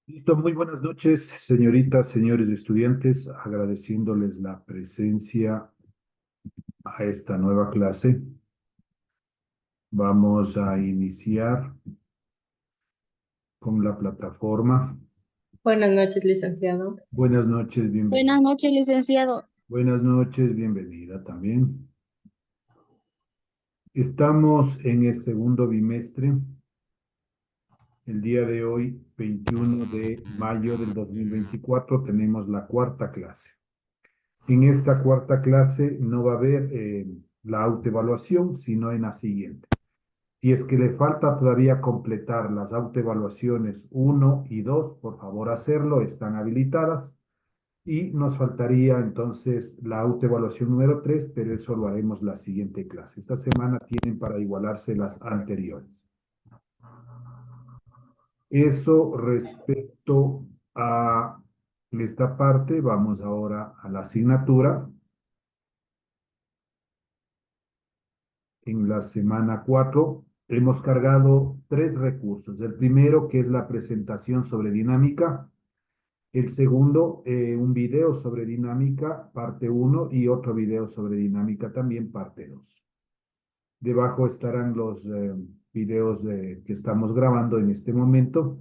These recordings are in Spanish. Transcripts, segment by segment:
Listo, muy buenas noches, señoritas, señores estudiantes, agradeciéndoles la presencia a esta nueva clase. Vamos a iniciar con la plataforma. Buenas noches, licenciado. Buenas noches, Buenas bienvenida. noches, licenciado. Buenas noches, bienvenida también. Estamos en el segundo bimestre. El día de hoy, 21 de mayo del 2024, tenemos la cuarta clase. En esta cuarta clase no va a haber la autoevaluación, sino en la siguiente. Si es que le falta todavía completar las autoevaluaciones uno y 2, por favor hacerlo, están habilitadas. Y nos faltaría entonces la autoevaluación número 3, pero eso lo haremos la siguiente clase. Esta semana tienen para igualarse las anteriores. Eso respecto a esta parte, vamos ahora a la asignatura. En la semana 4 hemos cargado 3 recursos. El primero, que es la presentación sobre dinámica. El segundo, un video sobre dinámica, parte uno, y otro video sobre dinámica también, parte 2. Debajo estarán los videos que estamos grabando en este momento.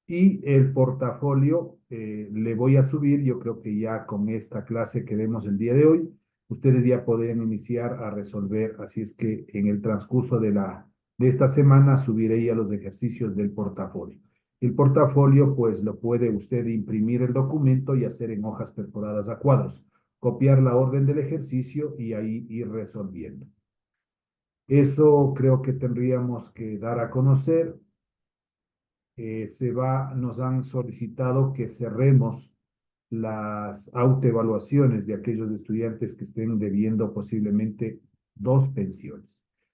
Y el portafolio le voy a subir, yo creo que ya con esta clase que vemos el día de hoy, ustedes ya podrían iniciar a resolver, así es que en el transcurso de esta semana subiré ya los ejercicios del portafolio. El portafolio, pues lo puede usted imprimir el documento y hacer en hojas perforadas a cuadros, copiar la orden del ejercicio y ahí ir resolviendo. Eso creo que tendríamos que dar a conocer. Nos han solicitado que cerremos las autoevaluaciones de aquellos estudiantes que estén debiendo posiblemente 2 pensiones.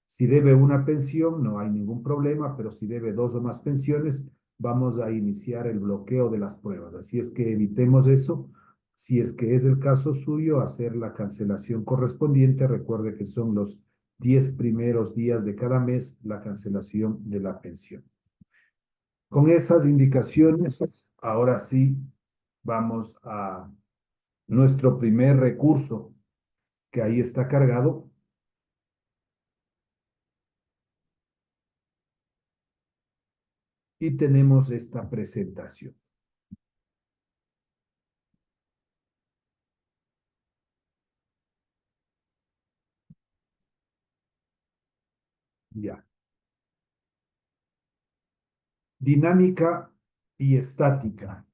Si debe una pensión, no hay ningún problema, pero si debe 2 o más pensiones, vamos a iniciar el bloqueo de las pruebas. Así es que evitemos eso. Si es que es el caso suyo, hacer la cancelación correspondiente. Recuerde que son los 10 primeros días de cada mes la cancelación de la pensión. Con esas indicaciones, ahora sí vamos a nuestro primer recurso, que ahí está cargado. Y tenemos esta presentación. Ya. Dinámica y estática.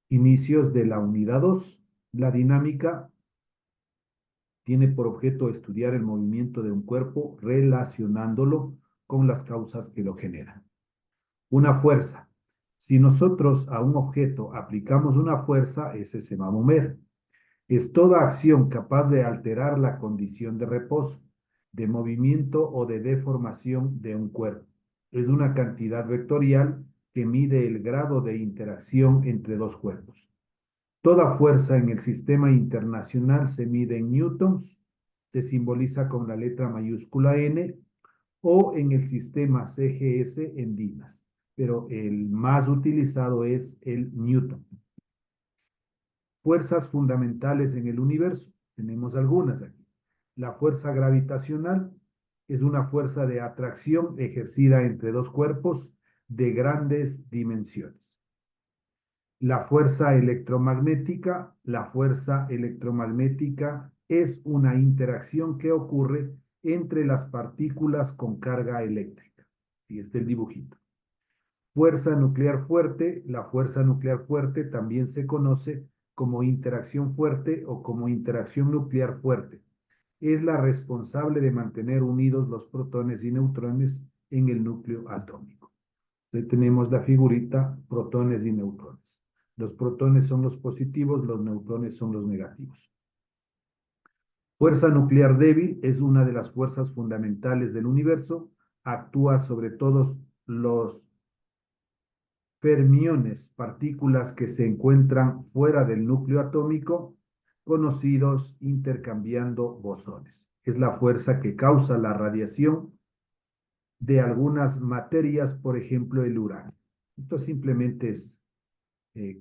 Inicios de la unidad 2. La dinámica tiene por objeto estudiar el movimiento de un cuerpo relacionándolo con las causas que lo generan. Una fuerza. Si nosotros a un objeto aplicamos una fuerza, ese se va a mover. Es toda acción capaz de alterar la condición de reposo, de movimiento o de deformación de un cuerpo. Es una cantidad vectorial que mide el grado de interacción entre dos cuerpos. Toda fuerza en el sistema internacional se mide en newtons, se simboliza con la letra mayúscula N, o en el sistema CGS en dinas, pero el más utilizado es el newton. Fuerzas fundamentales en el universo. Tenemos algunas aquí. La fuerza gravitacional es una fuerza de atracción ejercida entre dos cuerpos de grandes dimensiones. La fuerza electromagnética es una interacción que ocurre entre las partículas con carga eléctrica. Y este es el dibujito. Fuerza nuclear fuerte. La fuerza nuclear fuerte también se conoce como interacción fuerte o como interacción nuclear fuerte. Es la responsable de mantener unidos los protones y neutrones en el núcleo atómico. Entonces tenemos la figurita protones y neutrones. Los protones son los positivos, los neutrones son los negativos. Fuerza nuclear débil es una de las fuerzas fundamentales del universo. Actúa sobre todos los fermiones, partículas que se encuentran fuera del núcleo atómico, conocidos intercambiando bosones. Es la fuerza que causa la radiación de algunas materias, por ejemplo, el uranio. Esto simplemente es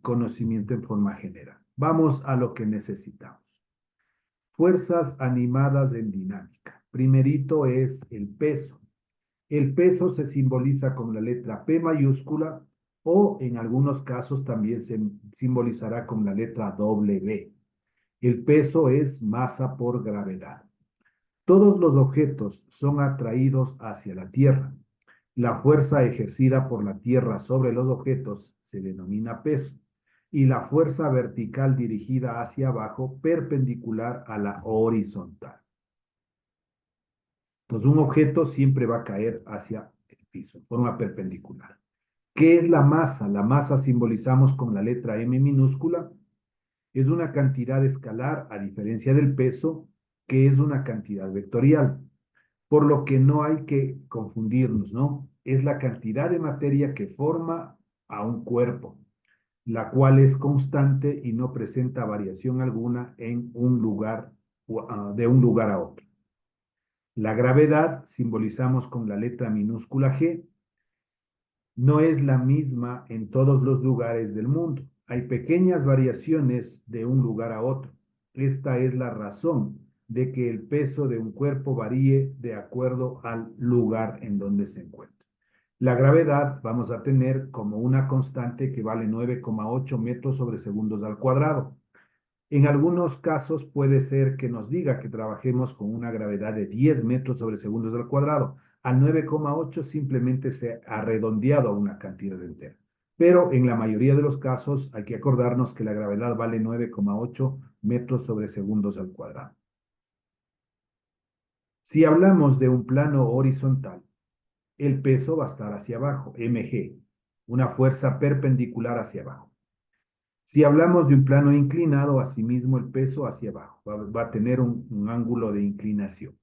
conocimiento en forma general. Vamos a lo que necesitamos. Fuerzas animadas en dinámica. Primerito es el peso. El peso se simboliza con la letra P mayúscula o en algunos casos también se simbolizará con la letra W. El peso es masa por gravedad. Todos los objetos son atraídos hacia la Tierra. La fuerza ejercida por la Tierra sobre los objetos se denomina peso y la fuerza vertical dirigida hacia abajo perpendicular a la horizontal. Entonces, un objeto siempre va a caer hacia el piso, de forma perpendicular. ¿Qué es la masa? La masa simbolizamos con la letra M minúscula. Es una cantidad escalar, a diferencia del peso, que es una cantidad vectorial. Por lo que no hay que confundirnos, ¿no? Es la cantidad de materia que forma a un cuerpo, la cual es constante y no presenta variación alguna en un lugar, de un lugar a otro. La gravedad simbolizamos con la letra minúscula G. No es la misma en todos los lugares del mundo. Hay pequeñas variaciones de un lugar a otro. Esta es la razón de que el peso de un cuerpo varíe de acuerdo al lugar en donde se encuentra. La gravedad vamos a tener como una constante que vale 9,8 metros sobre segundos al cuadrado. En algunos casos puede ser que nos diga que trabajemos con una gravedad de 10 metros sobre segundos al cuadrado. Al 9,8 simplemente se ha redondeado a una cantidad entera. Pero en la mayoría de los casos hay que acordarnos que la gravedad vale 9,8 metros sobre segundos al cuadrado. Si hablamos de un plano horizontal, el peso va a estar hacia abajo, mg, una fuerza perpendicular hacia abajo. Si hablamos de un plano inclinado, asimismo el peso hacia abajo, va a tener un ángulo de inclinación.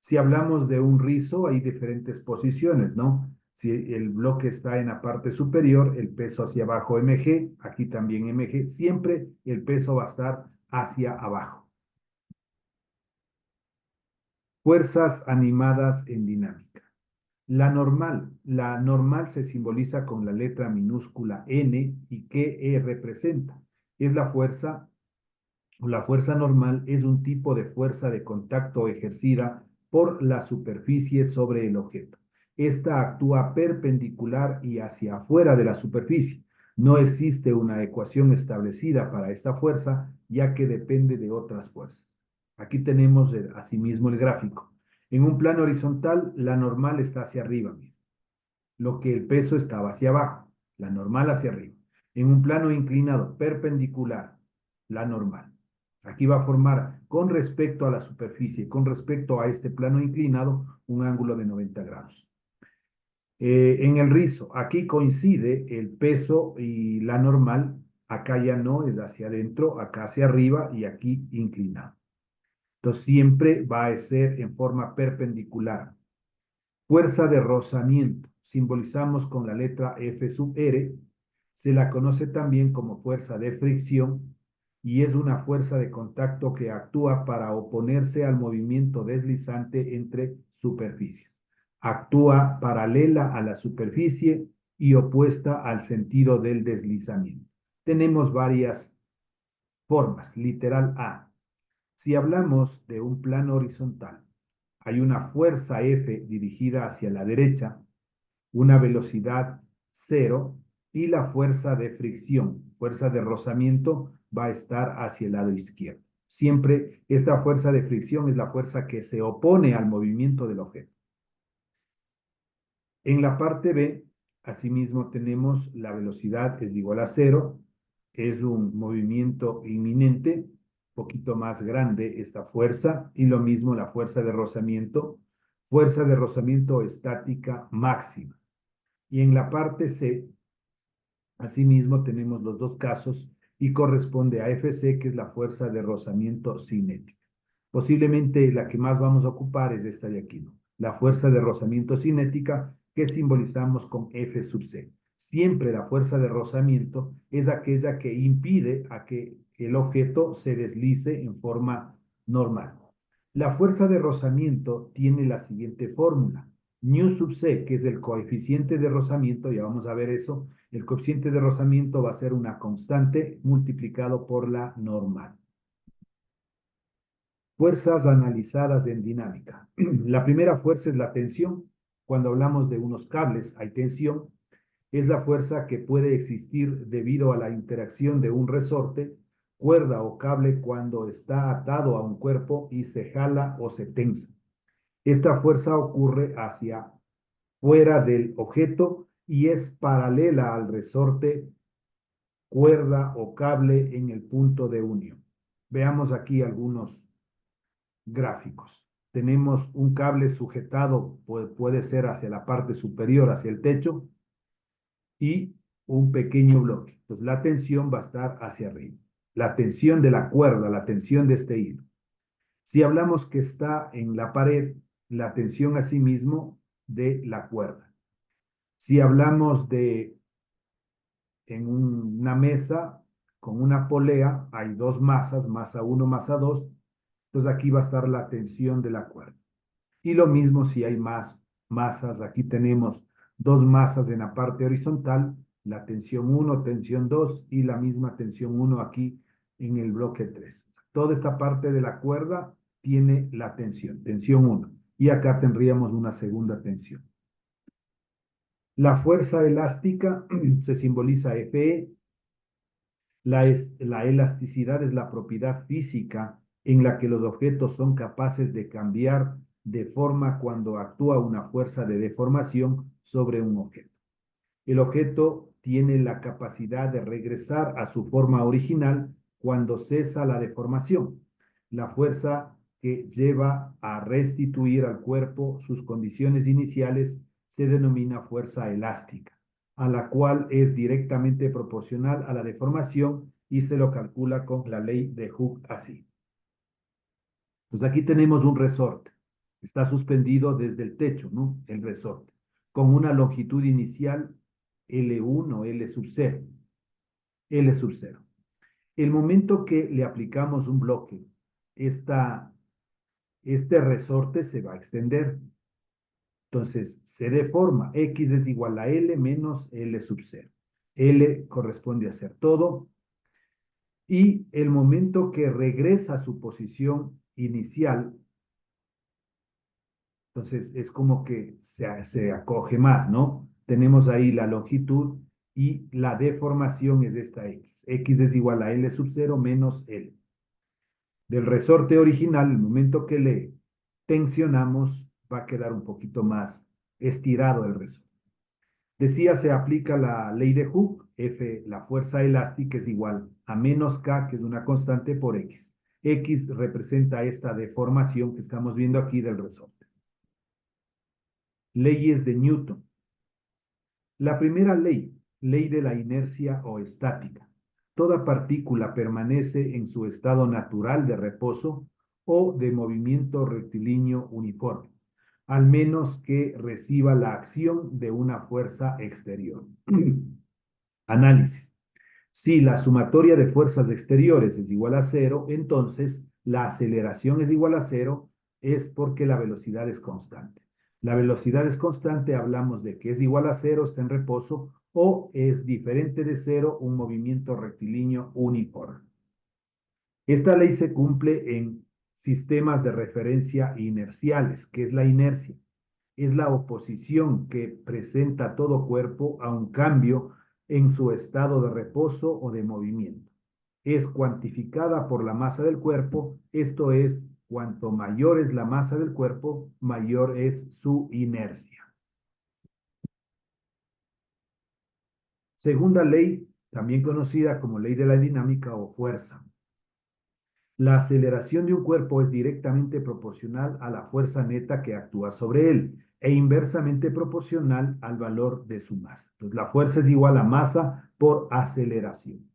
Si hablamos de un rizo, hay diferentes posiciones, ¿no? Si el bloque está en la parte superior, el peso hacia abajo mg, aquí también mg, siempre el peso va a estar hacia abajo. Fuerzas animadas en dinámica. La normal se simboliza con la letra minúscula N y ¿qué representa? Es la fuerza normal es un tipo de fuerza de contacto ejercida por la superficie sobre el objeto. Esta actúa perpendicular y hacia afuera de la superficie. No existe una ecuación establecida para esta fuerza, ya que depende de otras fuerzas. Aquí tenemos asimismo el gráfico. En un plano horizontal, la normal está hacia arriba, lo que el peso estaba hacia abajo, la normal hacia arriba. En un plano inclinado perpendicular, la normal. Aquí va a formar con respecto a la superficie, con respecto a este plano inclinado, un ángulo de 90 grados. En el rizo, aquí coincide el peso y la normal, acá ya no, es hacia adentro, acá hacia arriba y aquí inclinado. Entonces siempre va a ser en forma perpendicular. Fuerza de rozamiento, simbolizamos con la letra F sub R, se la conoce también como fuerza de fricción y es una fuerza de contacto que actúa para oponerse al movimiento deslizante entre superficies. Actúa paralela a la superficie y opuesta al sentido del deslizamiento. Tenemos varias formas. Literal A. Si hablamos de un plano horizontal, hay una fuerza F dirigida hacia la derecha, una velocidad cero y la fuerza de fricción, fuerza de rozamiento, va a estar hacia el lado izquierdo. Siempre esta fuerza de fricción es la fuerza que se opone al movimiento del objeto. En la parte B, asimismo tenemos la velocidad es igual a cero, es un movimiento inminente, poquito más grande esta fuerza, y lo mismo la fuerza de rozamiento estática máxima. Y en la parte C, asimismo tenemos los dos casos y corresponde a Fc, que es la fuerza de rozamiento cinética. Posiblemente la que más vamos a ocupar es esta de aquí, ¿no? La fuerza de rozamiento cinética que simbolizamos con F sub C. Siempre la fuerza de rozamiento es aquella que impide a que el objeto se deslice en forma normal. La fuerza de rozamiento tiene la siguiente fórmula. Nu sub c, que es el coeficiente de rozamiento, ya vamos a ver eso, el coeficiente de rozamiento va a ser una constante multiplicado por la normal. Fuerzas analizadas en dinámica. La primera fuerza es la tensión. Cuando hablamos de unos cables, hay tensión. Es la fuerza que puede existir debido a la interacción de un resorte, cuerda o cable cuando está atado a un cuerpo y se jala o se tensa. Esta fuerza ocurre hacia fuera del objeto y es paralela al resorte, cuerda o cable en el punto de unión. Veamos aquí algunos gráficos. Tenemos un cable sujetado, puede ser hacia la parte superior, hacia el techo, y un pequeño bloque. Entonces la tensión va a estar hacia arriba. La tensión de la cuerda, la tensión de este hilo. Si hablamos que está en la pared, la tensión asimismo de la cuerda. Si hablamos de en una mesa con una polea, hay dos masas, masa 1, masa 2, entonces aquí va a estar la tensión de la cuerda. Y lo mismo si hay más masas, aquí tenemos dos masas en la parte horizontal, la tensión 1, tensión 2 y la misma tensión 1 aquí en el bloque 3. Toda esta parte de la cuerda tiene la tensión 1. Y acá tendríamos una segunda tensión. La fuerza elástica se simboliza Fe. La elasticidad es la propiedad física en la que los objetos son capaces de cambiar de forma cuando actúa una fuerza de deformación sobre un objeto. El objeto tiene la capacidad de regresar a su forma original cuando cesa la deformación. La fuerza que lleva a restituir al cuerpo sus condiciones iniciales se denomina fuerza elástica, a la cual es directamente proporcional a la deformación y se lo calcula con la ley de Hooke así. Pues aquí tenemos un resorte. Está suspendido desde el techo, ¿no? El resorte, con una longitud inicial L1, L sub 0. L sub 0. El momento que le aplicamos un bloque, este resorte se va a extender. Entonces, se deforma. X es igual a L menos L sub 0. L corresponde a ser todo. Y el momento que regresa a su posición inicial, entonces es como que se acoge más, ¿no? Tenemos ahí la longitud y la deformación es esta X. X es igual a L sub 0 menos L. Del resorte original, el momento que le tensionamos, va a quedar un poquito más estirado el resorte. Decía, se aplica la ley de Hooke, F, la fuerza elástica es igual a menos K, que es una constante, por X. X representa esta deformación que estamos viendo aquí del resorte. Leyes de Newton. La primera ley, ley de la inercia o estática. Toda partícula permanece en su estado natural de reposo o de movimiento rectilíneo uniforme, al menos que reciba la acción de una fuerza exterior. Análisis. Si la sumatoria de fuerzas exteriores es igual a 0, entonces la aceleración es igual a 0, es porque la velocidad es constante. La velocidad es constante, hablamos de que es igual a 0, está en reposo, o es diferente de 0, un movimiento rectilíneo uniforme. Esta ley se cumple en sistemas de referencia inerciales. ¿Qué es la inercia? Es la oposición que presenta todo cuerpo a un cambio en su estado de reposo o de movimiento. Es cuantificada por la masa del cuerpo, esto es, cuanto mayor es la masa del cuerpo, mayor es su inercia. Segunda ley, también conocida como ley de la dinámica o fuerza. La aceleración de un cuerpo es directamente proporcional a la fuerza neta que actúa sobre él e inversamente proporcional al valor de su masa. Entonces, la fuerza es igual a masa por aceleración.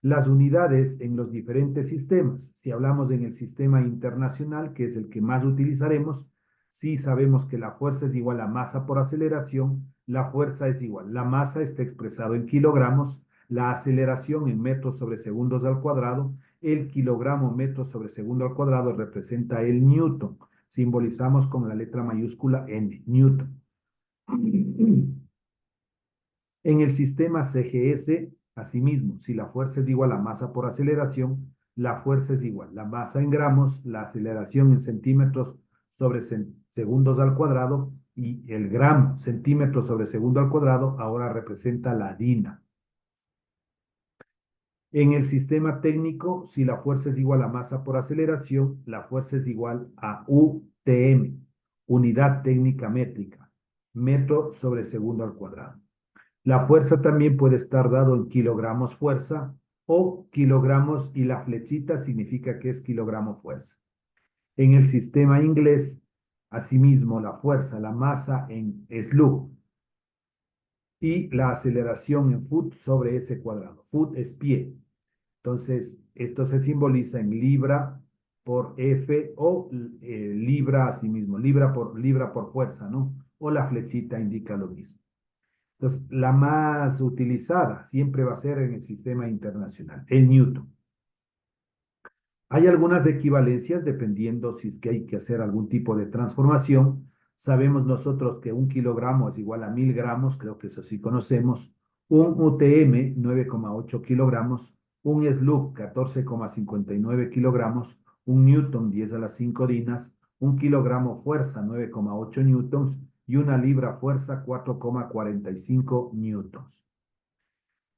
Las unidades en los diferentes sistemas. Si hablamos en el sistema internacional, que es el que más utilizaremos, si sabemos que la fuerza es igual a masa por aceleración, la fuerza es igual. La masa está expresado en kilogramos, la aceleración en metros sobre segundos al cuadrado, el kilogramo metro sobre segundo al cuadrado representa el newton. simbolizamos con la letra mayúscula N, Newton. En el sistema CGS, asimismo, si la fuerza es igual a masa por aceleración, la fuerza es igual, la masa en gramos, la aceleración en centímetros sobre segundos al cuadrado, y el gramo, centímetros sobre segundo al cuadrado, ahora representa la DINA. En el sistema técnico, si la fuerza es igual a masa por aceleración, la fuerza es igual a UTM, unidad técnica métrica, metro sobre segundo al cuadrado. La fuerza también puede estar dado en kilogramos fuerza o kilogramos, y la flechita significa que es kilogramo fuerza. En el sistema inglés, asimismo, la fuerza, la masa en slug y la aceleración en foot sobre ese cuadrado. Foot es pie. Entonces, esto se simboliza en libra por F o libra asimismo, libra por fuerza, ¿no? O la flechita indica lo mismo. Entonces, la más utilizada siempre va a ser en el sistema internacional, el Newton. Hay algunas equivalencias dependiendo si es que hay que hacer algún tipo de transformación. Sabemos nosotros que 1 kilogramo es igual a 1000 gramos, creo que eso sí conocemos. Un UTM, 9,8 kilogramos. Un slug, 14,59 kilogramos. Un newton, 10 a las 5 dinas. 1 kilogramo fuerza, 9,8 newtons. Y una libra fuerza, 4,45 newtons.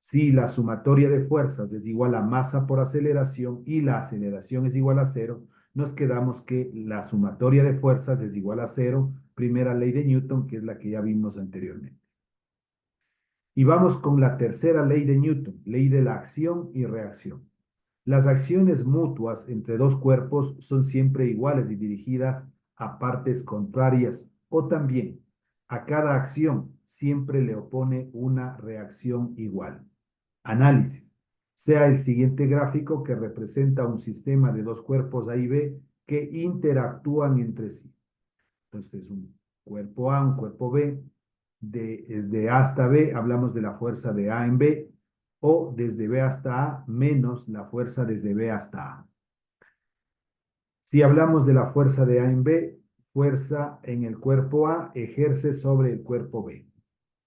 Si la sumatoria de fuerzas es igual a masa por aceleración y la aceleración es igual a cero, nos quedamos que la sumatoria de fuerzas es igual a cero, primera ley de Newton, que es la que ya vimos anteriormente. Y vamos con la tercera ley de Newton, ley de la acción y reacción. Las acciones mutuas entre dos cuerpos son siempre iguales y dirigidas a partes contrarias, o también a cada acción siempre le opone una reacción igual. Análisis. Sea el siguiente gráfico que representa un sistema de dos cuerpos A y B que interactúan entre sí. Entonces, un cuerpo A, un cuerpo B. Desde A hasta B hablamos de la fuerza de A en B, o desde B hasta A menos la fuerza desde B hasta A. Si hablamos de la fuerza de A en B, fuerza en el cuerpo A ejerce sobre el cuerpo B.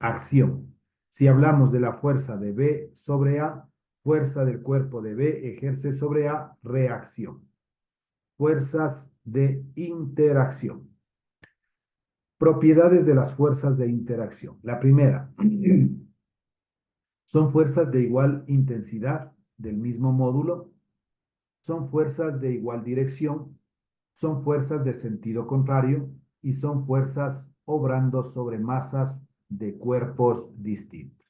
Acción. Si hablamos de la fuerza de B sobre A, fuerza del cuerpo de B ejerce sobre A, reacción. Fuerzas de interacción. Propiedades de las fuerzas de interacción. La primera, son fuerzas de igual intensidad del mismo módulo, son fuerzas de igual dirección, son fuerzas de sentido contrario y son fuerzas obrando sobre masas de cuerpos distintos.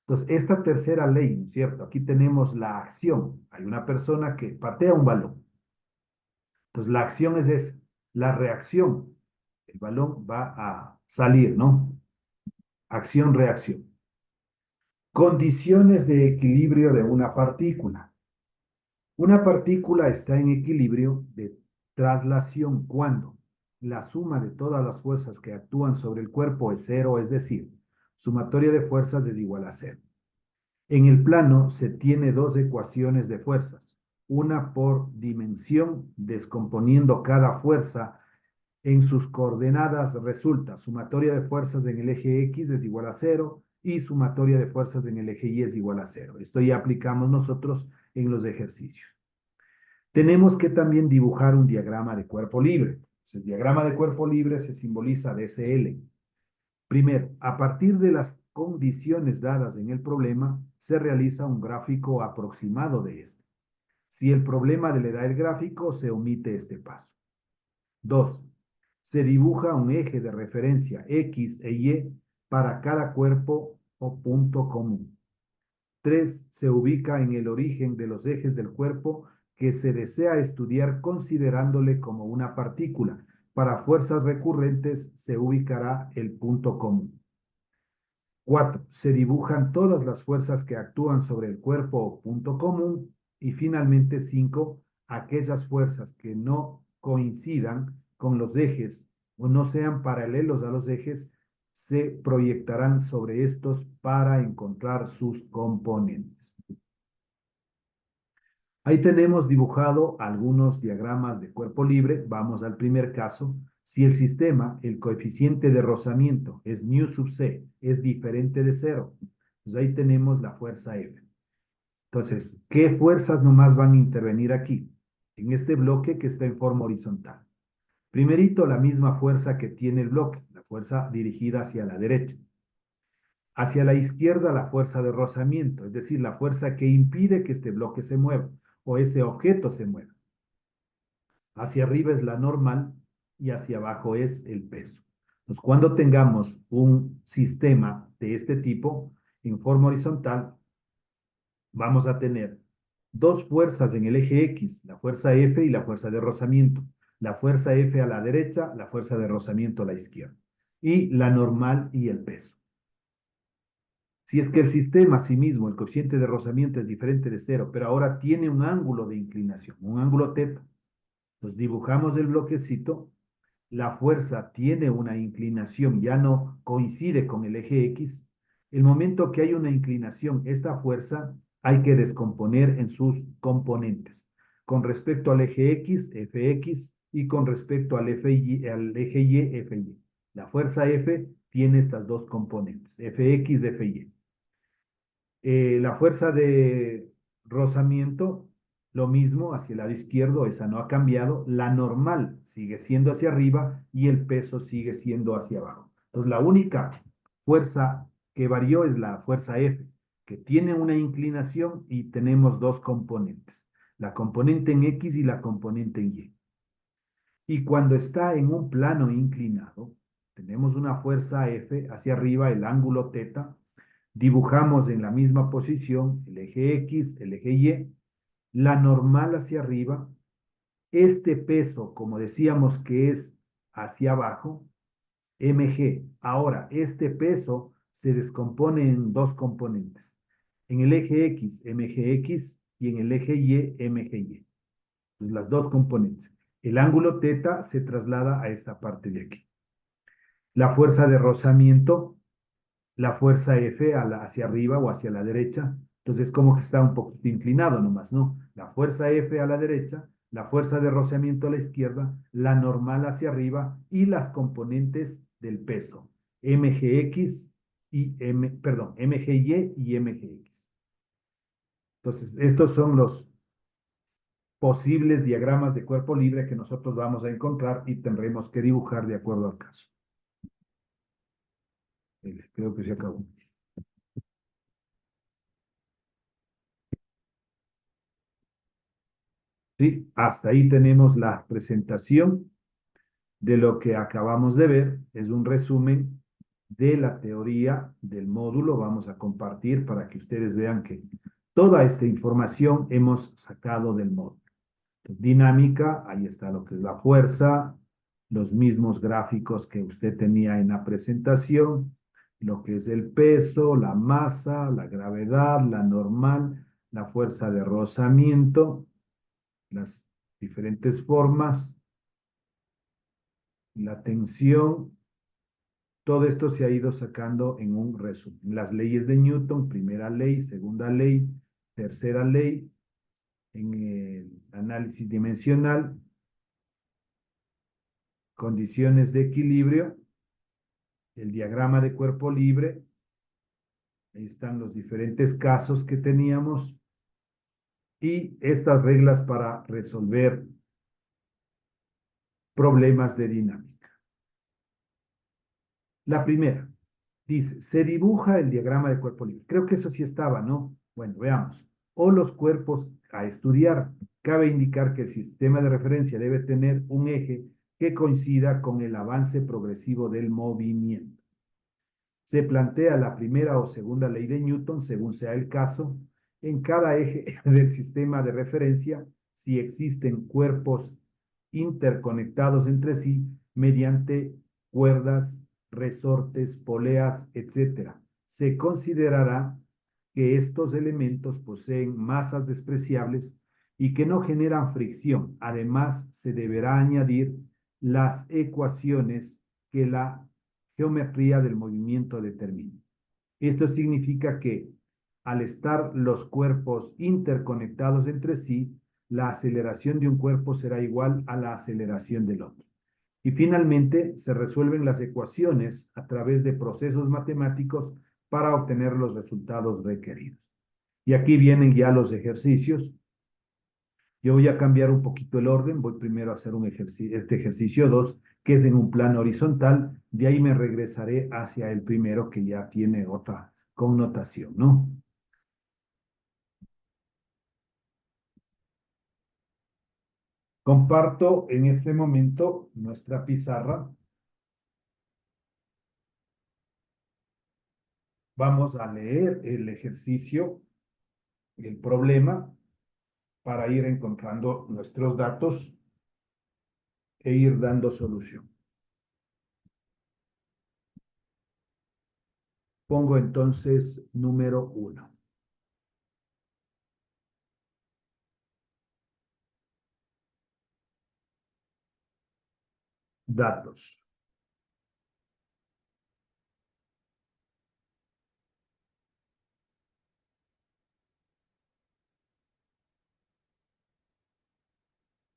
Entonces, esta tercera ley, ¿no es cierto? Aquí tenemos la acción. Hay una persona que patea un balón. Entonces, la acción es esa. La reacción, el balón va a salir, ¿no? Acción-reacción. Condiciones de equilibrio de una partícula. Una partícula está en equilibrio de traslación cuando la suma de todas las fuerzas que actúan sobre el cuerpo es cero, es decir, sumatoria de fuerzas es igual a cero. En el plano se tiene dos ecuaciones de fuerzas, una por dimensión, descomponiendo cada fuerza en sus coordenadas resulta sumatoria de fuerzas en el eje X es igual a cero y sumatoria de fuerzas en el eje Y es igual a cero. Esto ya aplicamos nosotros en los ejercicios. Tenemos que también dibujar un diagrama de cuerpo libre. El diagrama de cuerpo libre se simboliza DSL. Primero, a partir de las condiciones dadas en el problema, se realiza un gráfico aproximado de este. Si el problema le da el gráfico, se omite este paso. 2. Se dibuja un eje de referencia X e Y para cada cuerpo o punto común. 3. Se ubica en el origen de los ejes del cuerpo que se desea estudiar considerándole como una partícula. Para fuerzas recurrentes se ubicará el punto común. 4. Se dibujan todas las fuerzas que actúan sobre el cuerpo o punto común. Y finalmente 5. Aquellas fuerzas que no coincidan con los ejes o no sean paralelos a los ejes, se proyectarán sobre estos para encontrar sus componentes. Ahí tenemos dibujado algunos diagramas de cuerpo libre. Vamos al primer caso. Si el sistema, el coeficiente de rozamiento es nu sub c, es diferente de cero, pues ahí tenemos la fuerza F. Entonces, ¿qué fuerzas nomás van a intervenir aquí? En este bloque que está en forma horizontal. Primerito, la misma fuerza que tiene el bloque, la fuerza dirigida hacia la derecha. Hacia la izquierda, la fuerza de rozamiento, es decir, la fuerza que impide que este bloque se mueva o ese objeto se mueva. Hacia arriba es la normal y hacia abajo es el peso. Entonces, cuando tengamos un sistema de este tipo en forma horizontal, vamos a tener dos fuerzas en el eje X, la fuerza F y la fuerza de rozamiento. La fuerza F a la derecha, la fuerza de rozamiento a la izquierda. Y la normal y el peso. Si es que el sistema, sí mismo, el coeficiente de rozamiento es diferente de cero, pero ahora tiene un ángulo de inclinación, un ángulo θ. Entonces dibujamos el bloquecito, la fuerza tiene una inclinación, ya no coincide con el eje X. El momento que hay una inclinación, esta fuerza hay que descomponer en sus componentes. Con respecto al eje X, Fx, y con respecto al eje Y, Fy. La fuerza F tiene estas dos componentes, Fx, Fy. La fuerza de rozamiento, lo mismo hacia el lado izquierdo, esa no ha cambiado. La normal sigue siendo hacia arriba y el peso sigue siendo hacia abajo. Entonces, la única fuerza que varió es la fuerza F, que tiene una inclinación y tenemos dos componentes, la componente en X y la componente en Y. Y cuando está en un plano inclinado, tenemos una fuerza F hacia arriba, el ángulo θ. Dibujamos en la misma posición el eje X, el eje Y, la normal hacia arriba, este peso, como decíamos que es hacia abajo, mg. Ahora, este peso se descompone en dos componentes, en el eje X, mgx, y en el eje Y, mgy. Pues las dos componentes. El ángulo θ se traslada a esta parte de aquí. La fuerza de rozamiento, la fuerza F hacia arriba o hacia la derecha. Entonces, como que está un poquito inclinado nomás, ¿no? La fuerza F a la derecha, la fuerza de rozamiento a la izquierda, la normal hacia arriba y las componentes del peso, mgx y mgy y mgx. Entonces, estos son los posibles diagramas de cuerpo libre que nosotros vamos a encontrar y tendremos que dibujar de acuerdo al caso. Creo que se acabó. Sí, hasta ahí tenemos la presentación de lo que acabamos de ver. Es un resumen de la teoría del módulo. Vamos a compartir para que ustedes vean que toda esta información hemos sacado del módulo. Dinámica, ahí está lo que es la fuerza, los mismos gráficos que usted tenía en la presentación, lo que es el peso, la masa, la gravedad, la normal, la fuerza de rozamiento, las diferentes formas, la tensión, todo esto se ha ido sacando en un resumen. Las leyes de Newton, primera ley, segunda ley, tercera ley, en el análisis dimensional, condiciones de equilibrio, el diagrama de cuerpo libre, ahí están los diferentes casos que teníamos, y estas reglas para resolver problemas de dinámica. La primera, dice, se dibuja el diagrama de cuerpo libre. Creo que eso sí estaba, ¿no? Bueno, veamos. O los cuerpos a estudiar. Cabe indicar que el sistema de referencia debe tener un eje que coincida con el avance progresivo del movimiento. Se plantea la primera o segunda ley de Newton, según sea el caso, en cada eje del sistema de referencia, si existen cuerpos interconectados entre sí mediante cuerdas, resortes, poleas, etc. Se considerará que estos elementos poseen masas despreciables y que no generan fricción. Además, se deberá añadir las ecuaciones que la geometría del movimiento determina. Esto significa que al estar los cuerpos interconectados entre sí, la aceleración de un cuerpo será igual a la aceleración del otro. Y finalmente se resuelven las ecuaciones a través de procesos matemáticos para obtener los resultados requeridos. Y aquí vienen ya los ejercicios. Yo voy a cambiar un poquito el orden. Voy primero a hacer este ejercicio 2, que es en un plano horizontal. De ahí me regresaré hacia el primero, que ya tiene otra connotación, ¿no? Comparto en este momento nuestra pizarra. Vamos a leer el ejercicio, el problema, para ir encontrando nuestros datos e ir dando solución. Pongo entonces número 1. Datos.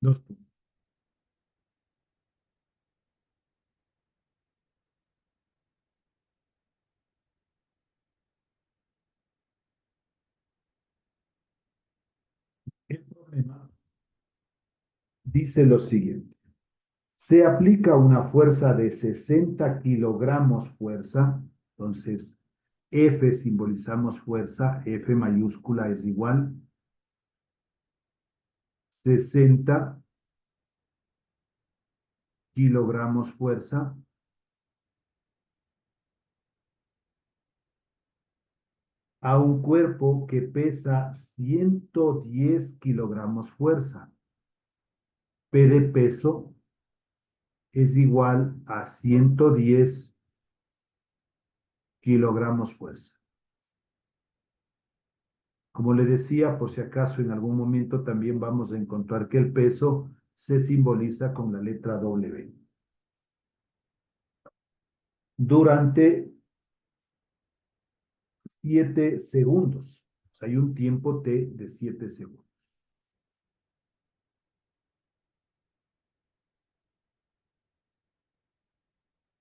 Dos puntos. El problema dice lo siguiente. Se aplica una fuerza de 60 kilogramos fuerza, entonces F simbolizamos fuerza, F mayúscula es igual 60 kilogramos fuerza a un cuerpo que pesa 110 kilogramos fuerza. P de peso es igual a 110 kilogramos fuerza. Como le decía, por si acaso en algún momento también vamos a encontrar que el peso se simboliza con la letra W. Durante 7 segundos. O sea, hay un tiempo T de 7 segundos.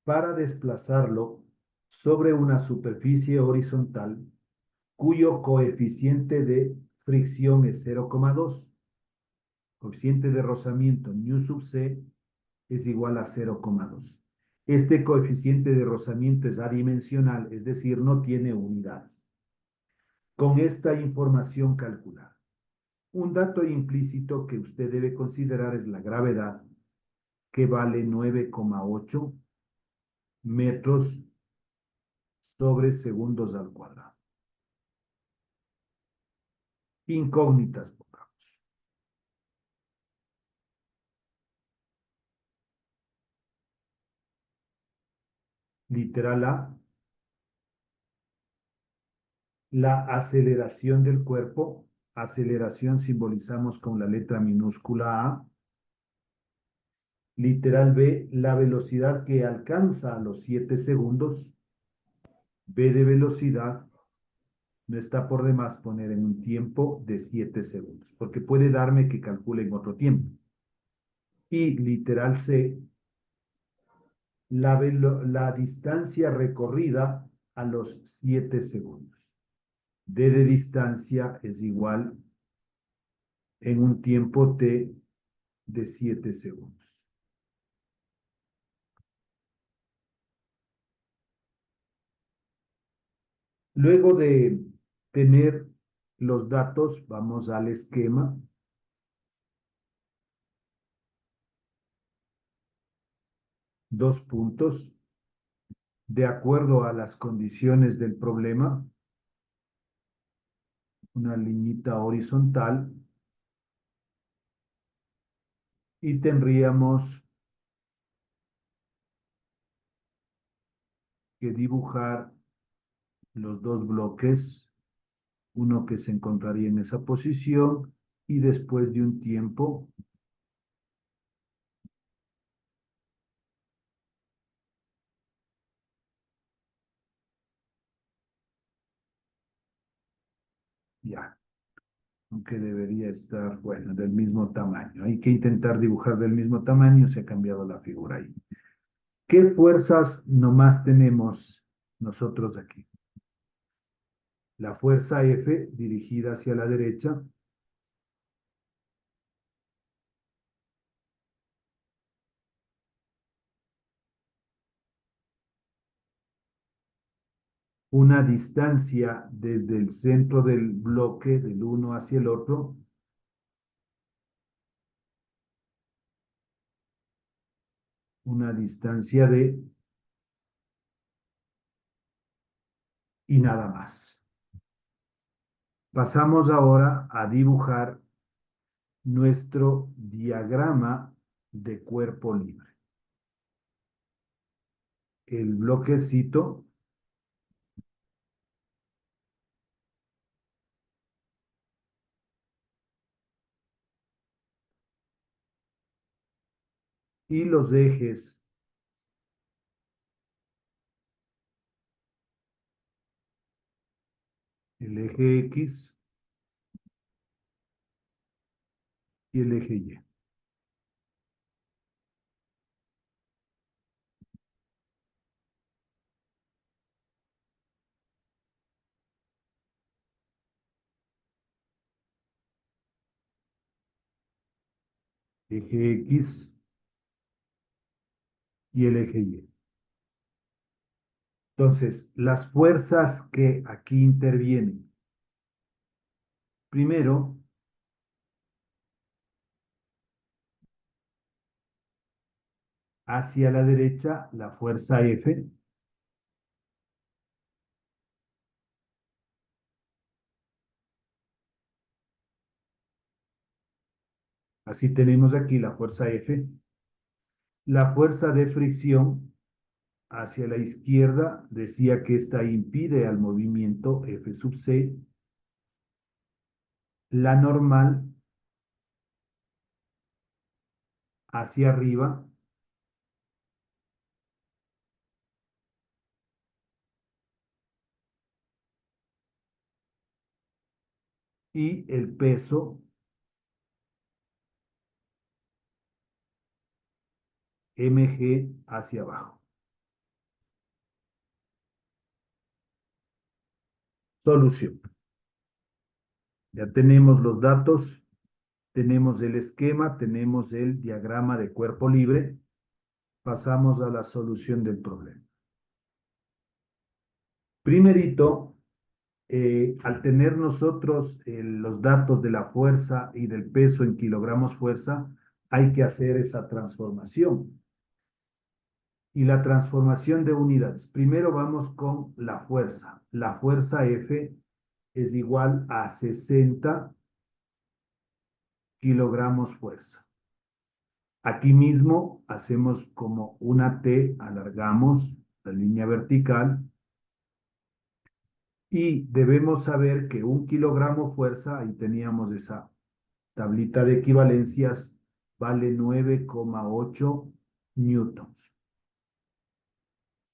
Para desplazarlo sobre una superficie horizontal cuyo coeficiente de fricción es 0,2. Coeficiente de rozamiento nu sub c es igual a 0,2. Este coeficiente de rozamiento es adimensional, es decir, no tiene unidades. Con esta información calculada, un dato implícito que usted debe considerar es la gravedad, que vale 9,8 metros sobre segundos al cuadrado. Incógnitas, pongamos. Literal A, la aceleración del cuerpo. Aceleración simbolizamos con la letra minúscula A. Literal B, la velocidad que alcanza a los 7 segundos. B de velocidad, no está por demás poner en un tiempo de 7 segundos, porque puede darme que calcule en otro tiempo. Y literal C, la distancia recorrida a los 7 segundos. D de distancia es igual en un tiempo T de 7 segundos. Luego de tener los datos, vamos al esquema. Dos puntos. De acuerdo a las condiciones del problema, una liñita horizontal y tendríamos que dibujar los dos bloques, uno que se encontraría en esa posición y después de un tiempo Ya, aunque debería estar, bueno, del mismo tamaño. Hay que intentar dibujar del mismo tamaño, se ha cambiado la figura ahí. ¿Qué fuerzas nomás tenemos nosotros aquí? La fuerza F dirigida hacia la derecha, una distancia desde el centro del bloque del uno hacia el otro, una distancia de y nada más. Pasamos ahora a dibujar nuestro diagrama de cuerpo libre. El bloquecito y los ejes el eje X y el eje Y. Eje X y el eje Y. Entonces, las fuerzas que aquí intervienen. Primero, hacia la derecha, la fuerza F. Así tenemos aquí la fuerza F. La fuerza de fricción hacia la izquierda decía que esta impide al movimiento F sub C. La normal hacia arriba y el peso mg hacia abajo. Solución. Ya tenemos los datos, tenemos el esquema, tenemos el diagrama de cuerpo libre. Pasamos a la solución del problema. Primerito, al tener nosotros los datos de la fuerza y del peso en kilogramos fuerza, hay que hacer esa transformación. Y la transformación de unidades. Primero vamos con la fuerza. La fuerza F es igual a 60 kilogramos fuerza. Aquí mismo hacemos como una T, alargamos la línea vertical y debemos saber que 1 kilogramo fuerza, ahí teníamos esa tablita de equivalencias, vale 9,8 newtons.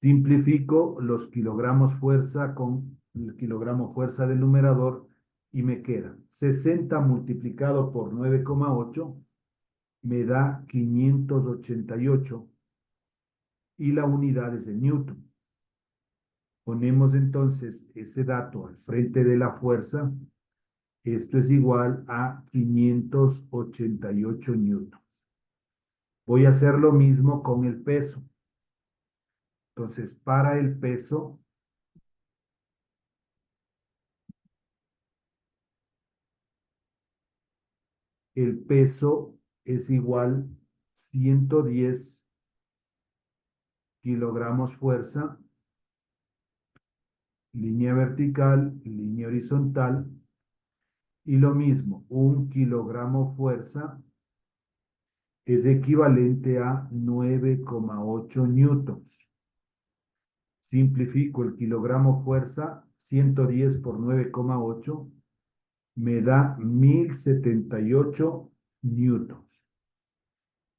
Simplifico los kilogramos fuerza con el kilogramo fuerza del numerador y me queda 60 multiplicado por 9,8 me da 588 y la unidad es de newton. Ponemos entonces ese dato al frente de la fuerza. Esto es igual a 588 newton. Voy a hacer lo mismo con el peso. Entonces, para el peso es igual 110 kilogramos fuerza, línea vertical, línea horizontal, y lo mismo, 1 kilogramo fuerza es equivalente a 9,8 newtons. Simplifico el kilogramo fuerza, 110 por 9,8, me da 1078 newtons.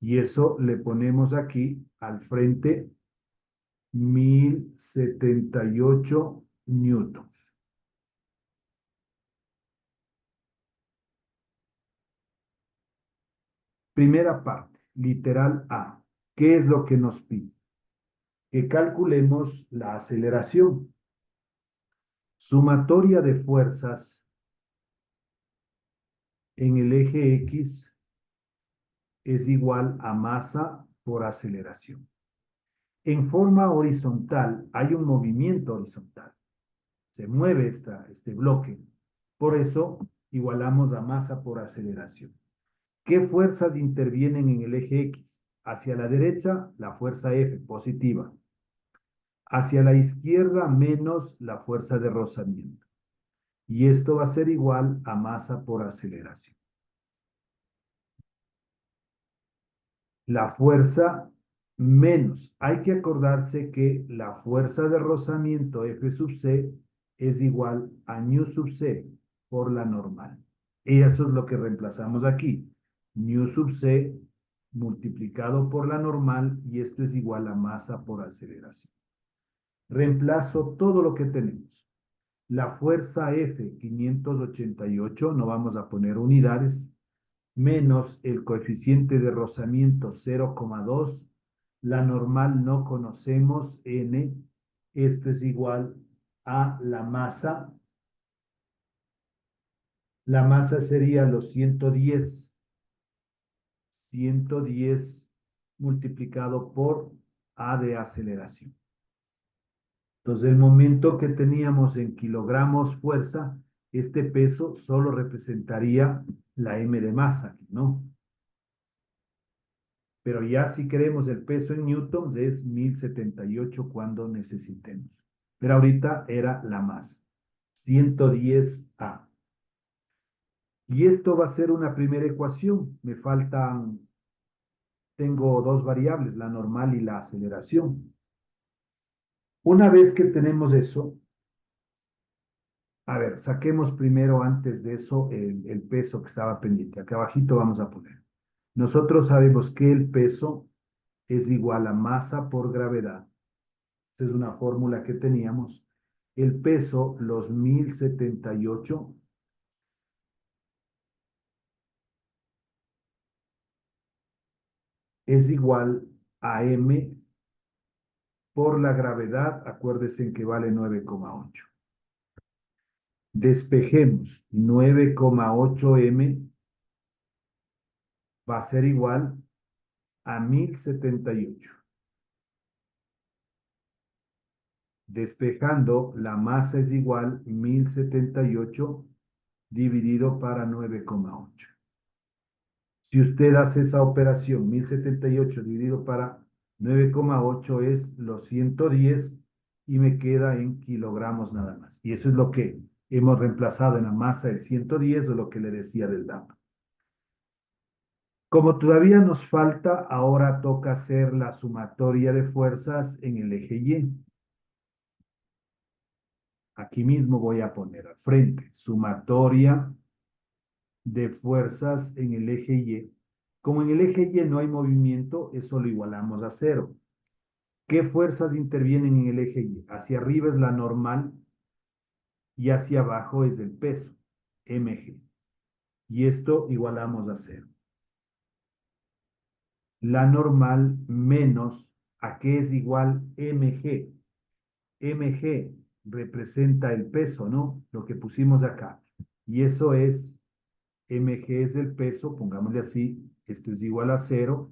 Y eso le ponemos aquí al frente 1078 newtons. Primera parte, literal A. ¿Qué es lo que nos pide? Que calculemos la aceleración. Sumatoria de fuerzas en el eje X es igual a masa por aceleración. En forma horizontal hay un movimiento horizontal. Se mueve este bloque. Por eso igualamos a masa por aceleración. ¿Qué fuerzas intervienen en el eje X? Hacia la derecha, la fuerza F, positiva. Hacia la izquierda, menos la fuerza de rozamiento. Y esto va a ser igual a masa por aceleración. La fuerza menos. Hay que acordarse que la fuerza de rozamiento F sub C es igual a ñu sub C por la normal. Y eso es lo que reemplazamos aquí. Ñu sub C multiplicado por la normal y esto es igual a masa por aceleración. Reemplazo todo lo que tenemos. La fuerza F, 588, no vamos a poner unidades, menos el coeficiente de rozamiento 0,2, la normal no conocemos, N, esto es igual a la masa sería los 110 multiplicado por A de aceleración. Entonces, el momento que teníamos en kilogramos fuerza, este peso solo representaría la M de masa, ¿no? Pero ya si queremos el peso en newtons es 1078 cuando necesitemos. Pero ahorita era la masa, 110A. Y esto va a ser una primera ecuación. Me faltan, tengo dos variables, la normal y la aceleración. Una vez que tenemos eso, a ver, saquemos primero antes de eso el peso que estaba pendiente. Acá abajito vamos a poner. Nosotros sabemos que el peso es igual a masa por gravedad. Esa es una fórmula que teníamos. El peso, los 1078, es igual a m por la gravedad. Acuérdense en que vale 9,8. Despejemos 9,8 m va a ser igual a 1078. Despejando, la masa es igual a 1078 dividido para 9,8. Si usted hace esa operación, 1078 dividido para 9,8 es los 110 y me queda en kilogramos nada más. Y eso es lo que hemos reemplazado en la masa del 110 o lo que le decía del dato. Como todavía nos falta, ahora toca hacer la sumatoria de fuerzas en el eje Y. Aquí mismo voy a poner al frente, sumatoria de fuerzas en el eje Y. Como en el eje Y no hay movimiento, eso lo igualamos a cero. ¿Qué fuerzas intervienen en el eje Y? Hacia arriba es la normal y hacia abajo es el peso, mg. Y esto igualamos a cero. La normal menos, ¿a qué es igual mg? Mg representa el peso, ¿no? Lo que pusimos acá. Y eso es, mg es el peso, pongámosle así, esto es igual a cero,